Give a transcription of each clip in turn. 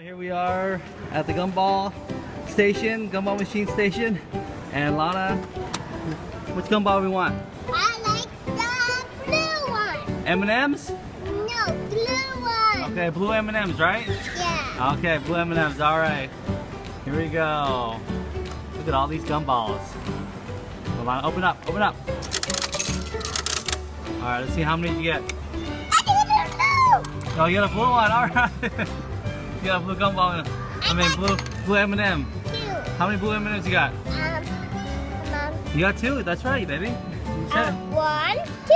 Here we are at the Gumball station, Gumball Machine station, and Lana, which gumball we want? I like the blue one. M&M's? No, blue one. Okay, blue M&M's, right? Yeah. Okay, blue M&M's, alright. Here we go. Look at all these gumballs. Well, Lana, open up, open up. Alright, let's see how many you get. I didn't know. Oh, you got a blue one, alright. You got a blue gumball, blue M&M. Two. How many blue M&M's you got? You got two, that's right, baby. You said it. 1, 2.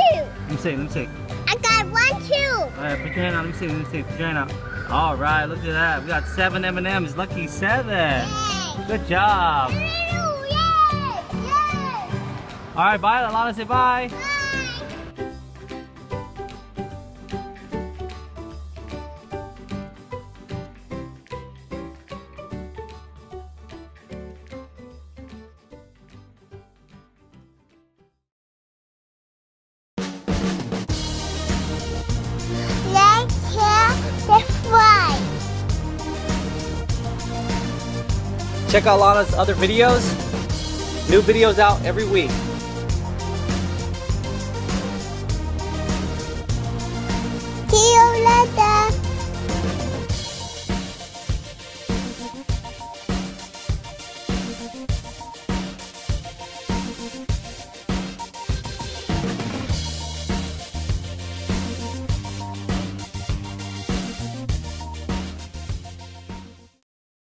Let me see. I got 1, 2. Alright, put your hand out, let me see, put your hand out. Alright, look at that. We got 7 M&M's, lucky 7. Yay. Good job. Yay. Yay. Alright, bye, Lana, say bye. Bye. Let's hear the fly. Check out Lana's other videos. New videos out every week.